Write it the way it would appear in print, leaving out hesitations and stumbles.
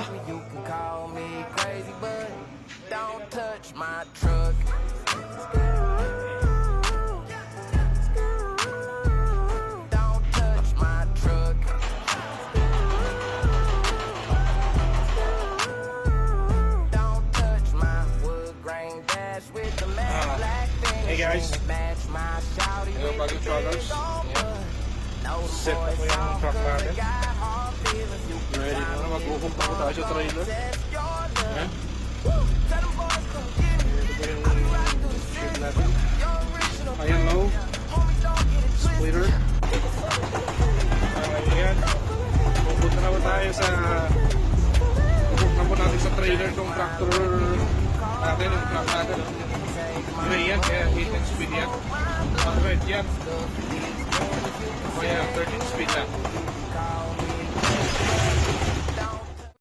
You can call me crazy, but don't touch my truck. Don't touch my truck. Don't touch my wood grain dash with the matte black finish. Hey guys. Match my shouty Hello, with bagong the trawlers. Set Set na po yung truck natin. Ready na mag-uhok na po tayo sa trailer. Ayan. Ito po yung ship natin. Ayan low. Splitter. Ayan. Pupunta na po tayo sa uhok na po natin sa trailer ng tractor natin. Yung truck natin. Gray yan, kaya 8 speed yan. 100 yan. Kaya 13 speed lang.